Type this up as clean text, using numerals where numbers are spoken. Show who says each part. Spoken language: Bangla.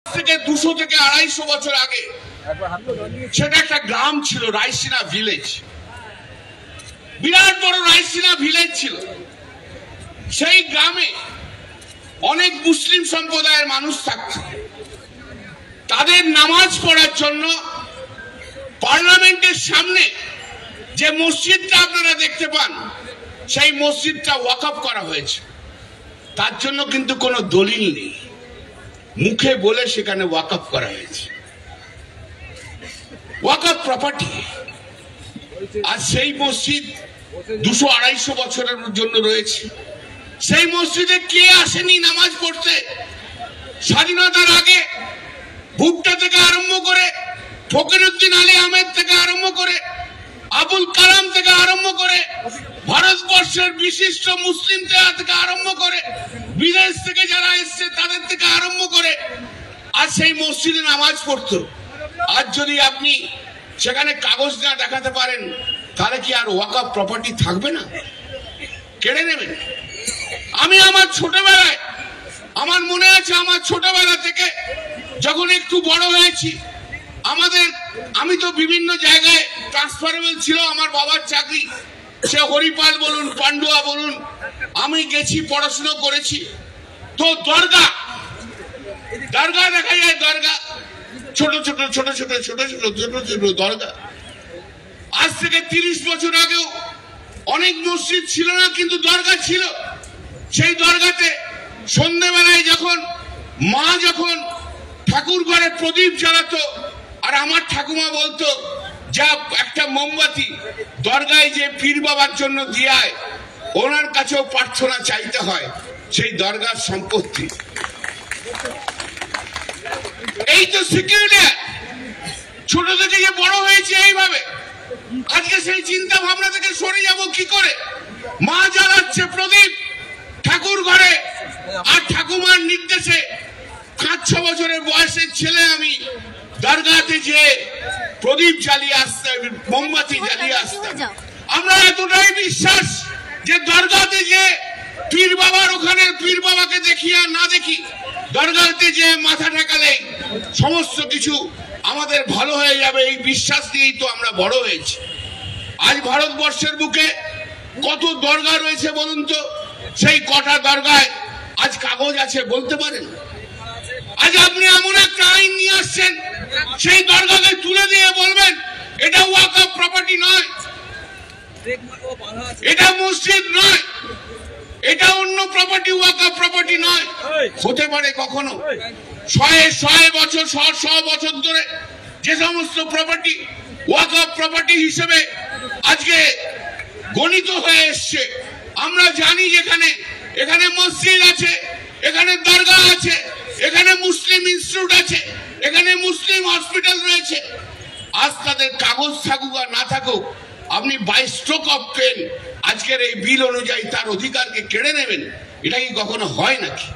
Speaker 1: থেকে 200 থেকে 250 বছর আগে সেটা একটা গ্রাম ছিল, রায়সিনা ভিলেজ। বিরাট বড় রায়সিনা ভিলেজ ছিল। সেই গ্রামে অনেক মুসলিম সম্প্রদায়ের মানুষ থাকত। তাদের নামাজ পড়ার জন্য পার্লামেন্টের সামনে যে মসজিদটা আপনারা দেখতে পান, সেই মসজিদটা ওয়াকফ করা হয়েছে। তার জন্য কিন্তু কোনো দলিল নেই, মুখে বলে সেখানে ওয়াকফ করা হয়েছে, ওয়াকফ প্রপার্টি। আর সেই মসজিদ 200-250 বছরের জন্য রয়েছে। সেই মসজিদে কে আসেনি নামাজ পড়তে? স্বাধীনতার আগে ভুট্টা থেকে আরম্ভ করে, ফখরুদ্দিন আলী আহমেদ থেকে আরম্ভ করে, আবুল কালাম থেকে আরম্ভ করে, ভারতবর্ষের বিশিষ্ট মুসলিম থেকে আরম্ভ করে, বিদেশ থেকে যারা এসছে তাদের থেকে আরম্ভ করে, আর সেই মসজিদে নামাজ পড়তো। আজ যদি আপনি সেখানে কাগজ না দেখাতে পারেন, তাহলে কি আর ওয়াকফ প্রপার্টি থাকবে না? কেড়ে নেবেন। আমি আমার ছোটবেলায়, আমার মনে আছে, আমার ছোটবেলা থেকে যখন একটু বড় হয়েছি, আমি তো বিভিন্ন জায়গায় ট্রান্সফারেবল ছিল আমার বাবার চাকরি, সে হরিপাল বলুন, পান্ডুয়া বলুন, আমি গেছি, পড়াশোনা করেছি। তো দরগা দেখা যায়, দরগা ছোট ছোট ছোট ছোট ছোট ছোট ছোট ছোট দরগা। আজ থেকে 30 বছর আগেও অনেক মসজিদ ছিল না, কিন্তু দরগা ছিল। সেই দরগাতে সন্ধ্যেবেলায় যখন মা ঠাকুর ঘরে প্রদীপ জ্বালাতো, আর আমার ঠাকুমা বলতো, যা একটা মোমবাতি দরগায় যে পীর বাবার জন্য দিয়ায়, ওনার কাছেও প্রার্থনা চাইতে হয়, সেই দরগার সম্পত্তি। এই তো সিকিউরিটি। ছোট থেকে যে বড় হয়েছে এইভাবে, আজকে সেই চিন্তা ভাবনা থেকে সরে যাব কি করে? মা জ্বালাচ্ছে প্রদীপ ঠাকুর ঘরে, আর ঠাকুমার নির্দেশে 5-6 বছরের বয়সের ছেলে আমি দরগাতে যে প্রদীপ জ্বালিয়ে আসতাম, মোমবাতি জ্বালিয়ে আসতাম। আমরা এতটাই বিশ্বাস যে দরগাতে যে পীর বাবার, ওখানে পীর বাবাকে দেখি আর না দেখি, দরগাতে যে মাথা ঠেকালে সমস্ত কিছু আমাদের ভালো হয়ে যাবে, এই বিশ্বাস নিয়েই তো আমরা বড় হয়েছি। আজ ভারতবর্ষের বুকে কত দরগা রয়েছে বলুন তো? সেই কটা দরগায় আজ কাগজ আছে বলতে পারেন? আজ আপনি এমন একটা আইন নিয়ে আসছেন, সেই দরগাকে তুলে দিয়ে বলবেন এটা ওয়াকফ প্রপার্টি নয়, এটা মসজিদ নয়, এটা অন্য প্রপার্টি, ওয়াকফ প্রপার্টি নয়। হতে পারে কখনো 100 বছর 100 বছর ধরে যে সমস্ত প্রপার্টি ওয়াকফ প্রপার্টি হিসেবে আজকে গণিত হয়ে এসছে, আমরা জানি যেখানে এখানে মসজিদ আছে, এখানে দরগা আছে, এখানে মুসলিম ইনস্টিটিউট আছে, এখানে মুসলিম হসপিটাল রয়েছে। আজ তাদের কাগজ থাকুক আর না থাকুক, আপনি বাই স্ট্রোক অফ পেন আজকের এই বিল অনুযায়ী তার অধিকারকে কেড়ে নেবেন, এটা কি কখনো হয় নাকি?